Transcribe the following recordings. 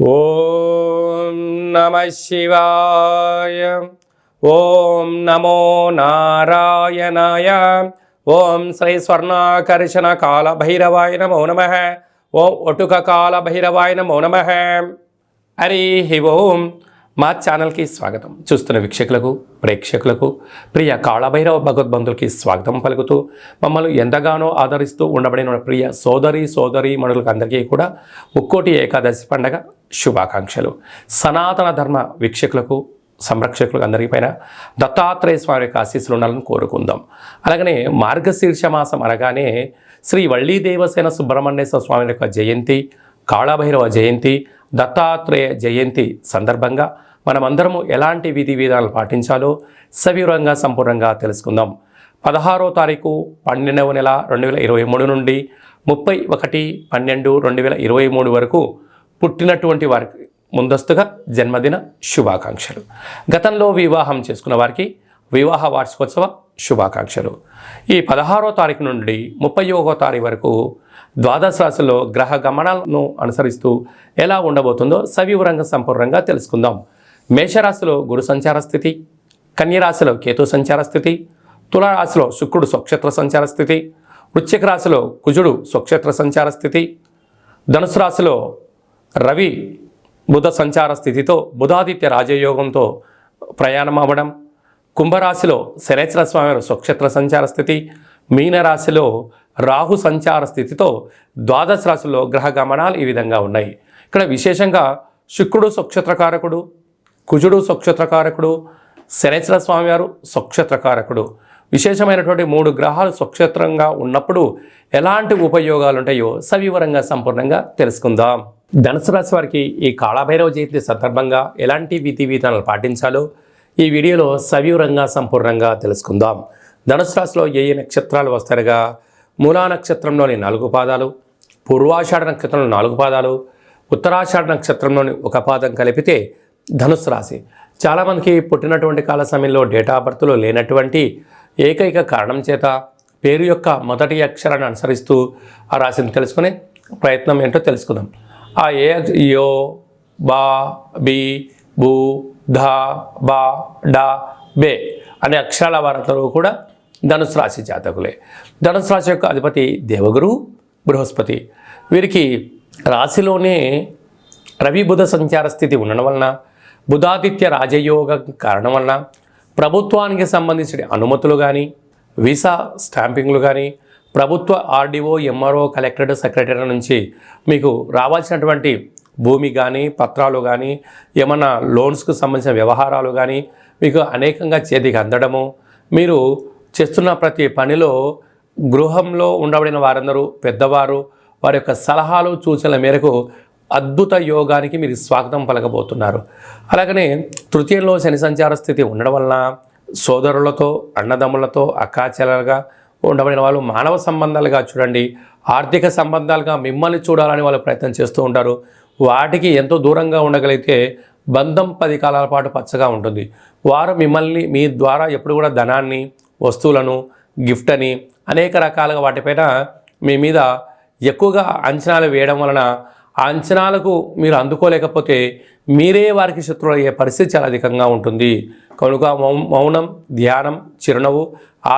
ఓం నమ శివాయ. ఓం నమో నారాయణాయ. ఓం శ్రీ స్వర్ణాకర్షణ కాల భైరవాయ నమో నమః. ఓం ఒటుక కాల భైరవాయ నమో నమః. హరి ఓం. మా ఛానల్కి స్వాగతం. చూస్తున్న వీక్షకులకు ప్రేక్షకులకు ప్రియ కాళభైరవ భగవద్బంధులకి స్వాగతం పలుకుతూ మమ్మల్ని ఎంతగానో ఆదరిస్తూ ఉండబడిన ప్రియ సోదరి మనులకు అందరికీ కూడా ముక్కోటి ఏకాదశి పండగ శుభాకాంక్షలు. సనాతన ధర్మ వీక్షకులకు సంరక్షకులకు అందరికీ పైన దత్తాత్రేయ స్వామి యొక్క ఆశీస్సులు ఉండాలని కోరుకుందాం. అలాగనే మార్గశీర్ష మాసం అనగానే శ్రీ వళ్ళీ దేవసేన సుబ్రహ్మణ్యేశ్వర స్వామి యొక్క జయంతి, కాళభైరవ జయంతి, దత్తాత్రేయ జయంతి సందర్భంగా మనమందరము ఎలాంటి విధి విధానాలు పాటించాలో సవివరంగా సంపూర్ణంగా తెలుసుకుందాం. 16వ తారీఖు 12వ నెల 2023 నుండి 31/12/2023 వరకు పుట్టినటువంటి వారికి ముందస్తుగా జన్మదిన శుభాకాంక్షలు. గతంలో వివాహం చేసుకున్న వారికి వివాహ వార్షికోత్సవ శుభాకాంక్షలు. ఈ 16వ తారీఖు నుండి 31వ తారీఖు వరకు ద్వాదశ రాశుల్లో గ్రహ గమనాలను అనుసరిస్తూ ఎలా ఉండబోతుందో సవివరంగా సంపూర్ణంగా తెలుసుకుందాం. మేషరాశిలో గురు సంచార స్థితి, కన్యరాశిలో కేతు సంచార స్థితి, తులారాశిలో శుక్రుడు స్వక్షేత్ర సంచార స్థితి, వృశ్చిక రాశిలో కుజుడు స్వక్షేత్ర సంచార స్థితి, ధనుసు రాశిలో రవి బుధ సంచార స్థితితో బుధాదిత్య రాజయోగంతో ప్రయాణం అవ్వడం, కుంభరాశిలో శనేశ్వర స్వామి స్వక్షేత్ర సంచార స్థితి, మీనరాశిలో రాహు సంచార స్థితితో ద్వాదశ రాశుల్లో గ్రహ గమనాలు ఈ విధంగా ఉన్నాయి. ఇక్కడ విశేషంగా శుక్రుడు స్వక్షేత్రకారకుడు, కుజుడు స్వక్షేత్రకారకుడు, శనేశ్వర స్వామి వారు స్వక్షేత్రకారకుడు. విశేషమైనటువంటి 3 గ్రహాలు స్వక్షేత్రంగా ఉన్నప్పుడు ఎలాంటి ఉపయోగాలు ఉంటాయో సవివరంగా సంపూర్ణంగా తెలుసుకుందాం. ధనుసు రాశి వారికి ఈ కాళభైరవ జయంతి సందర్భంగా ఎలాంటి విధి విధానాలు పాటించాలో ఈ వీడియోలో సవివరంగా సంపూర్ణంగా తెలుసుకుందాం. ధనుసు రాశిలో ఏ నక్షత్రాలు వస్తారుగా మూలా నక్షత్రంలోని 4 పాదాలు, పూర్వాషాఢ నక్షత్రంలో 4 పాదాలు, ఉత్తరాషాఢ నక్షత్రంలోని 1 పాదం కలిపితే ధనుసు రాశి. చాలామందికి పుట్టినటువంటి కాల సమయంలో డేటా ఆఫ్ బర్త్లో లేనటువంటి ఏకైక కారణం చేత పేరు యొక్క మొదటి అక్షరాన్ని అనుసరిస్తూ ఆ రాశిని తెలుసుకునే ప్రయత్నం ఏంటో తెలుసుకుందాం. ఆ యో, బా, బి, బు, ధ, బా, డా, బే అనే అక్షరాల వారందరూ కూడా ధనుసు రాశి జాతకులే. ధనుసు రాశి యొక్క అధిపతి దేవగురు బృహస్పతి. వీరికి రాశిలోనే రవి బుధ సంచార స్థితి ఉండడం వలన, బుధాదిత్య రాజయోగం కారణం వలన ప్రభుత్వానికి సంబంధించిన అనుమతులు కానీ, వీసా స్టాంపింగ్లు కానీ, ప్రభుత్వ ఆర్డీఓ, ఎంఆర్ఓ, కలెక్టరేట్, సెక్రటరీ నుంచి మీకు రావాల్సినటువంటి భూమి కానీ, పత్రాలు కానీ, ఏమన్నా లోన్స్కు సంబంధించిన వ్యవహారాలు కానీ మీకు అనేకంగా చేతికి అందడము, మీరు చేస్తున్న ప్రతి పనిలో గృహంలో ఉండబడిన వారందరూ పెద్దవారు వారి యొక్క సలహాలు సూచనల మేరకు అద్భుత యోగానికి మీరు స్వాగతం పలకబోతున్నారు. అలాగనే తృతీయంలో శని సంచార స్థితి ఉండడం వలన సోదరులతో, అన్నదమ్ములతో, అక్కాచెల్లలుగా ఉండబడిన వాళ్ళు మానవ సంబంధాలుగా చూడండి, ఆర్థిక సంబంధాలుగా మిమ్మల్ని చూడాలని వాళ్ళు ప్రయత్నం చేస్తూ ఉంటారు. వాటికి ఎంతో దూరంగా ఉండగలిగితే బంధం 10 కాలాల పాటు పచ్చగా ఉంటుంది. వారు మిమ్మల్ని మీ ద్వారా ఎప్పుడు కూడా ధనాన్ని, వస్తువులను, గిఫ్ట్ అని అనేక రకాలుగా వాటిపైన మీ మీద ఎక్కువగా అంచనాలు వేయడం వలన ఆ అంచనాలకు మీరు అందుకోలేకపోతే మీరే వారికి శత్రువులు అయ్యే పరిస్థితి చాలా అధికంగా ఉంటుంది. కనుక మౌనం, ధ్యానం, చిరునవ్వు,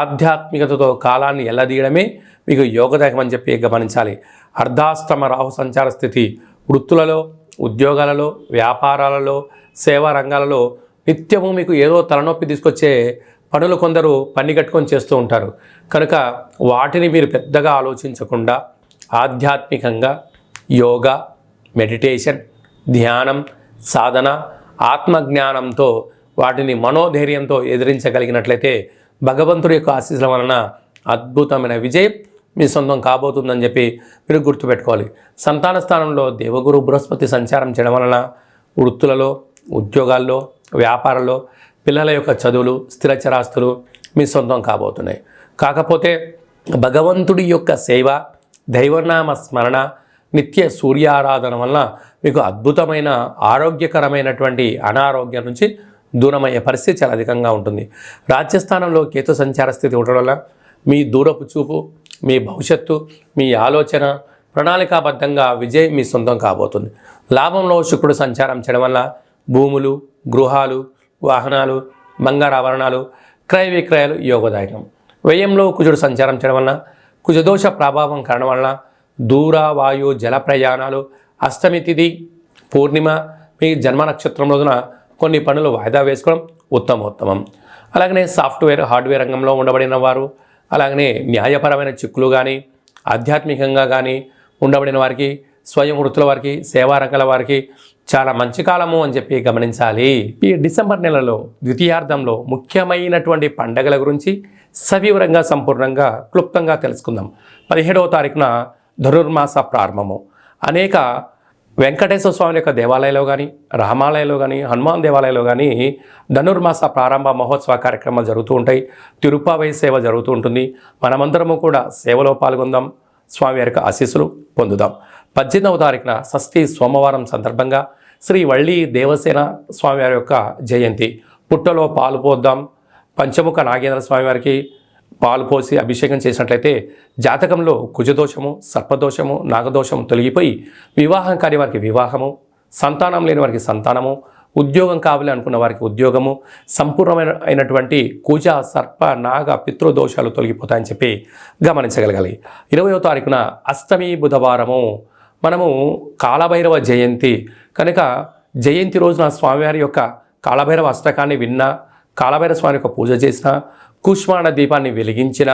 ఆధ్యాత్మికతతో కాలాన్ని ఎల్లదీయడమే మీకు యోగదాయకం అని చెప్పి గమనించాలి. అర్ధాష్టమ రాహు సంచార స్థితి వృత్తులలో, ఉద్యోగాలలో, వ్యాపారాలలో, సేవా రంగాలలో నిత్యము మీకు ఏదో తలనొప్పి తీసుకొచ్చే పనులు కొందరు పని కట్టుకొని చేస్తూ ఉంటారు. కనుక వాటిని మీరు పెద్దగా ఆలోచించకుండా ఆధ్యాత్మికంగా యోగా, మెడిటేషన్, ధ్యానం, సాధన, ఆత్మజ్ఞానంతో వాటిని మనోధైర్యంతో ఎదిరించగలిగినట్లయితే భగవంతుడి యొక్క ఆశీస్సుల వలన అద్భుతమైన విజయం మీ సొంతం కాబోతుందని చెప్పి మీరు గుర్తుపెట్టుకోవాలి. సంతాన స్థానంలో దేవగురు బృహస్పతి సంచారం చేయడం వలన వృత్తులలో, ఉద్యోగాల్లో, వ్యాపారంలో పిల్లల యొక్క చదువులు, స్థిరచరాస్తులు మీ సొంతం కాబోతున్నాయి. కాకపోతే భగవంతుడి యొక్క సేవ, దైవనామ స్మరణ, నిత్య సూర్యారాధన వలన మీకు అద్భుతమైన ఆరోగ్యకరమైనటువంటి అనారోగ్యం నుంచి దూరమయ్యే పరిస్థితి చాలా అధికంగా ఉంటుంది. రాజ్యస్థానంలో కేతు సంచార స్థితి ఉండడం వల్ల మీ దూరపు చూపు, మీ భవిష్యత్తు, మీ ఆలోచన ప్రణాళికాబద్ధంగా విజయం మీ సొంతం కాబోతుంది. లాభంలో శుక్రుడు సంచారం చేయడం వల్ల భూములు, గృహాలు, వాహనాలు, బంగారు ఆభరణాలు, క్రయ విక్రయాలు యోగదాయకం. వ్యయంలో కుజుడు సంచారం చేయడం వలన కుజదోష ప్రభావం కారణం వలన దూర, వాయు, జల ప్రయాణాలు, అష్టమి తిథి, పూర్ణిమ, మీ జన్మ నక్షత్రం రోజున కొన్ని పనులు వాయిదా వేసుకోవడం ఉత్తమోత్తమం. అలాగనే సాఫ్ట్వేర్, హార్డ్వేర్ రంగంలో ఉండబడిన వారు, అలాగనే న్యాయపరమైన చిక్కులు కానీ, ఆధ్యాత్మికంగా కానీ ఉండబడిన వారికి, స్వయం వృత్తుల వారికి, సేవా రంగాల వారికి చాలా మంచి కాలము అని చెప్పి గమనించాలి. ఈ డిసెంబర్ నెలలో ద్వితీయార్థంలో ముఖ్యమైనటువంటి పండగల గురించి సవివరంగా, సంపూర్ణంగా, క్లుప్తంగా తెలుసుకుందాం. 17వ తారీఖున ధనుర్మాస ప్రారంభము. అనేక వెంకటేశ్వర స్వామి యొక్క దేవాలయంలో కానీ, రామాలయంలో కానీ, హనుమాన్ దేవాలయంలో కానీ ధనుర్మాస ప్రారంభ మహోత్సవ కార్యక్రమాలు జరుగుతూ ఉంటాయి. తిరుపావై సేవ జరుగుతూ ఉంటుంది. మనమందరము కూడా సేవలో పాల్గొందాం, స్వామివారి యొక్క ఆశీస్సులు పొందుదాం. 18వ తారీఖున షష్ఠి సోమవారం సందర్భంగా శ్రీ వల్లి దేవసేన స్వామివారి యొక్క జయంతి. పుట్టలో పాలు పోద్దాం. పంచముఖ నాగేంద్ర స్వామివారికి పాలు పోసి అభిషేకం చేసినట్లయితే జాతకంలో కుజదోషము, సర్పదోషము, నాగదోషము తొలగిపోయి వివాహం కాని వారికి వివాహము, సంతానం లేని వారికి సంతానము, ఉద్యోగం కావాలి అనుకున్న వారికి ఉద్యోగము, సంపూర్ణమైనటువంటి కుజ, సర్ప, నాగ, పితృదోషాలు తొలగిపోతాయని చెప్పి గమనించగలగాలి. 20వ తారీఖున అష్టమి బుధవారము. మనము కాలభైరవ జయంతి కనుక జయంతి రోజున స్వామివారి యొక్క కాలభైరవ అష్టకాన్ని విన్నా, కాలభైరవ స్వామి యొక్క పూజ చేసిన, కూష్మాండ దీపాన్ని వెలిగించిన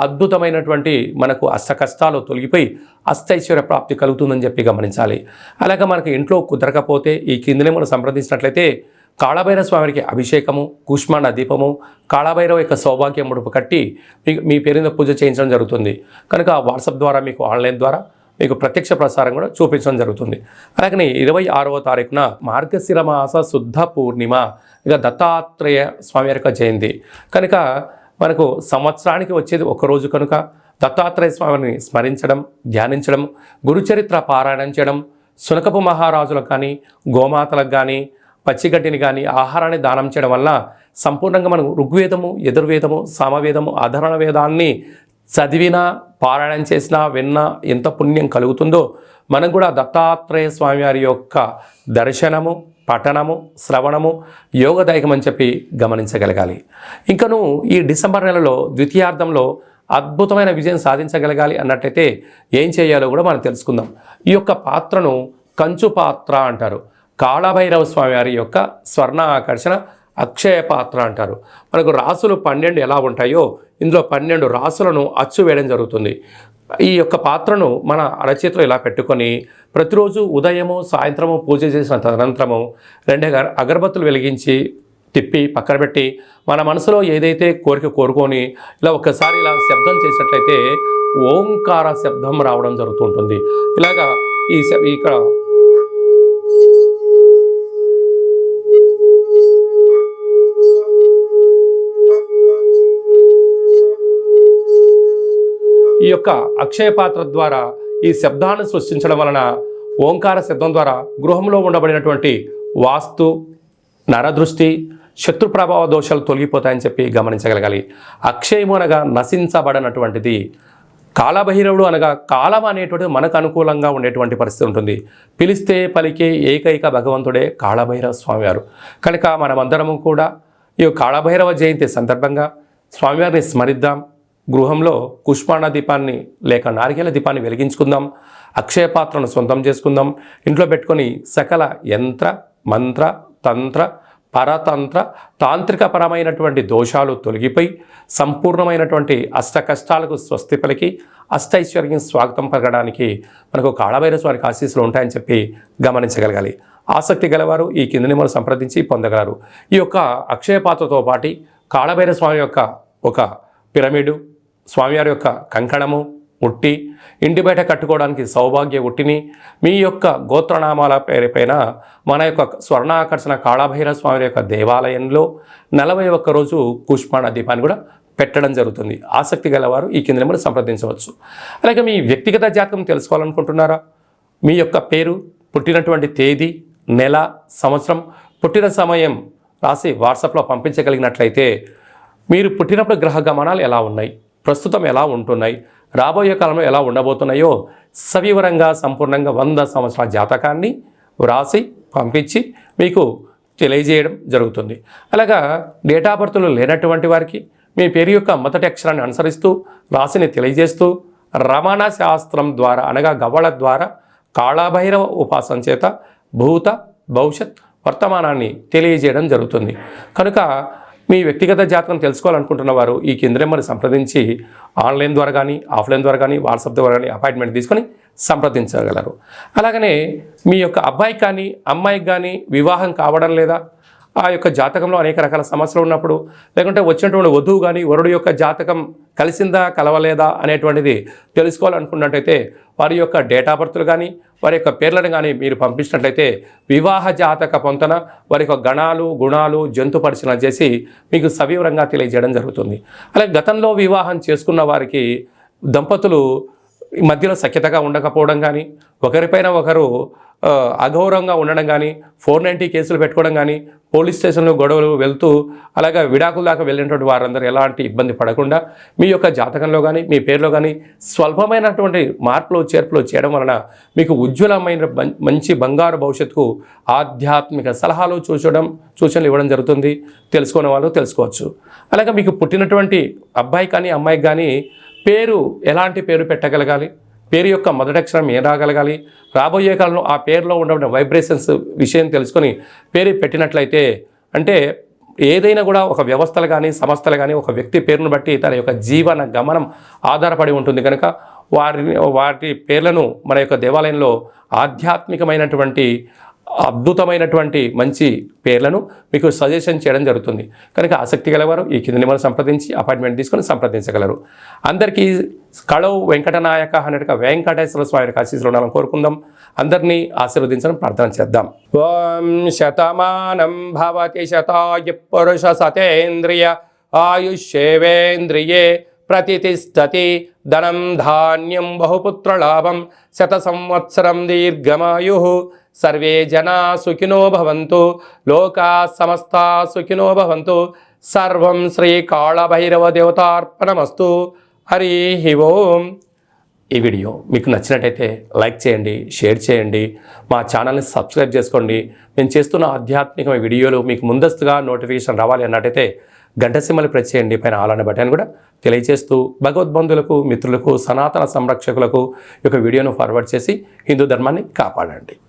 అద్భుతమైనటువంటి మనకు అష్ట కష్టాలు తొలగిపోయి అష్టైశ్వర్య ప్రాప్తి కలుగుతుందని చెప్పి గమనించాలి. అలాగే మనకు ఇంట్లో కుదరకపోతే ఈ కిందనే మనం సంప్రదించినట్లయితే కాళభైరవ స్వామికి అభిషేకము, కూష్మాండ దీపము, కాళభైరవ యొక్క సౌభాగ్య ముడుపు కట్టి మీ పేరున పూజ చేయించడం జరుగుతుంది. కనుక వాట్సాప్ ద్వారా మీకు ఆన్లైన్ ద్వారా మీకు ప్రత్యక్ష ప్రసారం కూడా చూపించడం జరుగుతుంది. అలాగనే 26వ తారీఖున మార్గశిర మాస శుద్ధ పూర్ణిమ, ఇక దత్తాత్రేయ స్వామి యొక్క జయంతి కనుక మనకు సంవత్సరానికి వచ్చేది ఒకరోజు కనుక దత్తాత్రేయ స్వామిని స్మరించడం, ధ్యానించడం, గురుచరిత్ర పారాయణం చేయడం, శునకపు మహారాజులకు కానీ, గోమాతలకు కానీ, పచ్చిగడ్డిని కానీ ఆహారాన్ని దానం చేయడం వల్ల సంపూర్ణంగా మనం ఋగ్వేదము, యజుర్వేదము, సామవేదము, అధర్వణ వేదాన్ని చదివినా, పారాయణం చేసినా, విన్నా ఎంత పుణ్యం కలుగుతుందో మనం కూడా దత్తాత్రేయ స్వామివారి యొక్క దర్శనము, పఠనము, శ్రవణము యోగదాయకం అని చెప్పి గమనించగలగాలి. ఇంకను ఈ డిసెంబర్ నెలలో ద్వితీయార్థంలో అద్భుతమైన విజయం సాధించగలగాలి అన్నట్లయితే ఏం చేయాలో కూడా మనం తెలుసుకుందాం. ఈ యొక్క పాత్రను కంచు పాత్ర అంటారు. కాళభైరవ స్వామివారి యొక్క స్వర్ణ ఆకర్షణ అక్షయ పాత్ర అంటారు. మనకు రాసులు 12 ఎలా ఉంటాయో ఇందులో 12 రాసులను అచ్చు వేయడం జరుగుతుంది. ఈ యొక్క పాత్రను మన అరచేతిలో ఇలా పెట్టుకొని ప్రతిరోజు ఉదయము, సాయంత్రము పూజ చేసిన తదనంతరము 2 అగరబత్తులు వెలిగించి తిప్పి పక్కన పెట్టి మన మనసులో ఏదైతే కోరిక కోరుకొని ఇలా ఒక్కసారి ఇలా శబ్దం చేసినట్లయితే ఓంకార శబ్దం రావడం జరుగుతుంటుంది. ఇలాగా ఇక్కడ ఈ యొక్క అక్షయ పాత్ర ద్వారా ఈ శబ్దాన్ని సృష్టించడం వలన ఓంకార శబ్దం ద్వారా గృహంలో ఉండబడినటువంటి వాస్తు, నరదృష్టి, శత్రు ప్రభావ దోషాలు తొలగిపోతాయని చెప్పి గమనించగలగాలి. అక్షయము అనగా నశించబడినటువంటిది. కాలభైరవుడు అనగా కాలం అనేటువంటిది మనకు అనుకూలంగా ఉండేటువంటి పరిస్థితి ఉంటుంది. పిలిస్తే పలికే ఏకైక భగవంతుడే కాళభైరవ స్వామివారు. కనుక మనమందరము కూడా ఈ కాళభైరవ జయంతి సందర్భంగా స్వామివారిని స్మరిద్దాం. గృహంలో కుష్మాండ దీపాన్ని లేక నారికేల దీపాన్ని వెలిగించుకుందాం. అక్షయ పాత్రను సొంతం చేసుకుందాం. ఇంట్లో పెట్టుకొని సకల యంత్ర, మంత్ర, తంత్ర, పరతంత్ర, తాంత్రికపరమైనటువంటి దోషాలు తొలగిపోయి సంపూర్ణమైనటువంటి అష్ట కష్టాలకు స్వస్తి పలికి అష్టైశ్వర్యం స్వాగతం పలకడానికి మనకు కాళభైరవ స్వామికి ఆశీస్సులు ఉంటాయని చెప్పి గమనించగలగాలి. ఆసక్తి గలవారు ఈ కిందని మనం సంప్రదించి పొందగలరు. ఈ యొక్క అక్షయ పాత్రతో పాటు కాళభైరవ స్వామి యొక్క ఒక పిరమిడు, స్వామివారి యొక్క కంకణము, ఉట్టి, ఇంటి బయట కట్టుకోవడానికి సౌభాగ్య ఉట్టిని మీ యొక్క గోత్రనామాల పేరుపైన మన యొక్క స్వర్ణాకర్షణ కాళభైరవ స్వామి యొక్క దేవాలయంలో 41 రోజు కూష్మాండ దీపాన్ని కూడా పెట్టడం జరుగుతుంది. ఆసక్తి గలవారు ఈ కింద నెంబర్ సంప్రదించవచ్చు. అలాగే మీ వ్యక్తిగత జాతకం తెలుసుకోవాలనుకుంటున్నారా? మీ యొక్క పేరు, పుట్టినటువంటి తేదీ, నెల, సంవత్సరం, పుట్టిన సమయం రాసి వాట్సాప్లో పంపించగలిగినట్లయితే మీరు పుట్టినప్పుడు గ్రహ గమనాలు ఎలా ఉన్నాయి, ప్రస్తుతం ఎలా ఉంటున్నాయి, రాబోయే కాలంలో ఎలా ఉండబోతున్నాయో సవివరంగా సంపూర్ణంగా 100 సంవత్సరాల జాతకాన్ని వ్రాసి పంపించి మీకు తెలియజేయడం జరుగుతుంది. అలాగా డేట్ ఆఫ్ బర్త్లు లేనటువంటి వారికి మీ పేరు యొక్క మొదటి అక్షరాన్ని అనుసరిస్తూ రాశిని తెలియజేస్తూ రమణ శాస్త్రం ద్వారా అనగా గవ్వళ ద్వారా కాళభైరవ ఉపాసన చేత భూత భవిష్యత్ వర్తమానాన్ని తెలియజేయడం జరుగుతుంది. కనుక మీ వ్యక్తిగత జాతకం తెలుసుకోవాలనుకుంటున్న వారు ఈ కింద నెంబర్ని సంప్రదించి ఆన్లైన్ ద్వారా కానీ ఆఫ్లైన్ ద్వారా కానీ వాట్సాప్ ద్వారా కానీ అపాయింట్మెంట్ తీసుకొని సంప్రదించగలరు. అలాగనే మీ యొక్క అబ్బాయికి కానీ అమ్మాయికి కానీ వివాహం కావడం లేదా, ఆ యొక్క జాతకంలో అనేక రకాల సమస్యలు ఉన్నప్పుడు, లేకుంటే వచ్చినటువంటి వధువు కానీ వరుడు యొక్క జాతకం కలిసిందా కలవలేదా అనేటువంటిది తెలుసుకోవాలనుకున్నట్టయితే వారి యొక్క డేట్ ఆఫ్ బర్త్లు కానీ వారి యొక్క పేర్లను కానీ మీరు పంపించినట్లయితే వివాహ జాతక పొంతన వారి యొక్క గణాలు గుణాలు జంతు పరిశీలన చేసి మీకు సవివరంగా తెలియజేయడం జరుగుతుంది. అలాగే గతంలో వివాహం చేసుకున్న వారికి దంపతులు మధ్యలో సఖ్యతగా ఉండకపోవడం కానీ, ఒకరిపైన ఒకరు అగౌరవంగా ఉండడం కానీ, 490 కేసులు పెట్టుకోవడం కానీ, పోలీస్ స్టేషన్లో గొడవలు వెళ్తూ అలాగా విడాకుల దాకా వెళ్ళినటువంటి వారందరూ ఎలాంటి ఇబ్బంది పడకుండా మీ యొక్క జాతకంలో కానీ మీ పేరులో కానీ స్వల్పమైనటువంటి మార్పులు చేర్పులు చేయడం వలన మీకు ఉజ్వలమైన మంచి బంగారు భవిష్యత్తుకు ఆధ్యాత్మిక సలహాలు సూచనలు ఇవ్వడం జరుగుతుంది. తెలుసుకునే వాళ్ళు తెలుసుకోవచ్చు. అలాగే మీకు పుట్టినటువంటి అబ్బాయి కానీ అమ్మాయికి కానీ పేరు ఎలాంటి పేరు పెట్టగలగాలి, పేరు యొక్క మొదటి అక్షరం ఏం రాగలగాలి, రాబోయే కాలంలో ఆ పేరులో ఉన్న వైబ్రేషన్స్ విషయం తెలుసుకొని పేరు పెట్టినట్లయితే, అంటే ఏదైనా కూడా ఒక వ్యవస్థలు కానీ సంస్థలు కానీ ఒక వ్యక్తి పేరును బట్టి తన యొక్క జీవన గమనం ఆధారపడి ఉంటుంది. కనుక వాటి పేర్లను మన యొక్క దేవాలయంలో ఆధ్యాత్మికమైనటువంటి అద్భుతమైనటువంటి మంచి పేర్లను మీకు సజెషన్ చేయడం జరుగుతుంది. కనుక ఆసక్తి గలవారు ఈ కింద నెంబర్ సంప్రదించి అపాయింట్మెంట్ తీసుకొని సంప్రదించగలరు. అందరికీ కళవు వెంకటనాయక అన్నట్టుగా వెంకటేశ్వర స్వామి ఆశీస్సులు ఉండాలని కోరుకుందాం. అందరినీ ఆశీర్వదించడం ప్రార్థన చేద్దాం. ఓం శతమానం భవతి శతాయు పురుష సతేంద్రియ ఆయుష్యేవేంద్రియే ప్రతిష్టతి ధనం ధాన్యం బహుపుత్రలాభం శత సంవత్సరం దీర్ఘమాయు. సర్వే జనా సుఖినో భవంతు, లోకా సమస్తా సుఖినో భవంతు. సర్వం శ్రీ కాళభైరవ దేవతార్పణమస్తు. హరి ఓం. ఈ వీడియో మీకు నచ్చినట్టయితే లైక్ చేయండి, షేర్ చేయండి, మా ఛానల్ని సబ్స్క్రైబ్ చేసుకోండి. మేము చేస్తున్న ఆధ్యాత్మిక వీడియోలు మీకు ముందస్తుగా నోటిఫికేషన్ రావాలి అన్నట్టయితే గంట సింబల్ ప్రెస్ చేయండి. పైన ఆల్ అనే బటన్ కూడా తెలియజేస్తూ భగవద్బంధులకు మిత్రులకు సనాతన సంరక్షకులకు ఈ యొక్క వీడియోను ఫార్వర్డ్ చేసి హిందూ ధర్మాన్ని కాపాడండి.